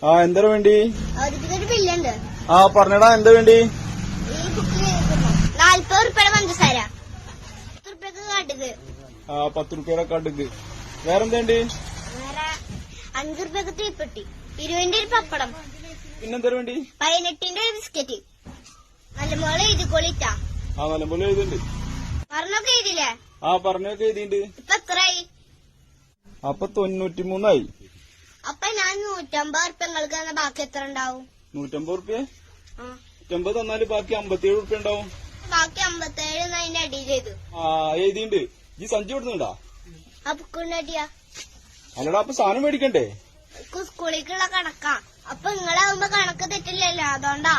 ആ എന്താ വേണ്ടി? ഒരു ബില്ലുണ്ട്. ആ പറഞ്ഞടാ, എന്താ വേണ്ടി? ഈ ബുക്കിൽ 40 റുപ്യയുടെ പഞ്ചസാര, 10 റുപ്യക്ക് കടുക്. 10 റുപ്യയുടെ കടുക്. വേറെന്താ വേണ്ടി? വേറെ 5 റുപ്യക്ക് തീപ്പെട്ടി, 20ന്റെ ഒരു പപ്പടം. പിന്നെന്താ വേണ്ടി? 18ന്റെ ഒരു ബിസ്ക്കറ്റ്. നല്ലപോലെ എഴുതിക്കൊള്ളിട്ടാ. നല്ലപോലെ എഴുതുന്നുണ്ട്. പറഞ്ഞൊക്കെ എഴുതില്ലേ? പറഞ്ഞൊക്കെ എഴുതിണ്ട്. ഇപ്പൊ എത്രയായി? അപ്പൊ 93 അപ്പൊ ഞാൻ 150 റുപ്യ നിങ്ങൾക്ക് തന്ന ബാക്കി എത്ര ഉണ്ടാവും? 150 റുപ്യ. 150 തന്നാല് ബാക്കി 57 റുപ്യ ഉണ്ടാവും. ബാക്കി 57 അതിന്റെ അടി ചെയ്തു. എഴുതിണ്ട്. ഈ സഞ്ചി കൊടുക്കുന്നുണ്ടാ? ആ ബുക്കുണ്ട് അടിയാ. അല്ലടാ, അപ്പൊ സാധനം മേടിക്കണ്ടേ? സ്കൂളിലേക്കുള്ള കണക്കാ. അപ്പൊ നിങ്ങളാവുമ്പോ കണക്ക് തെറ്റില്ലല്ലോ, അതുകൊണ്ടാ.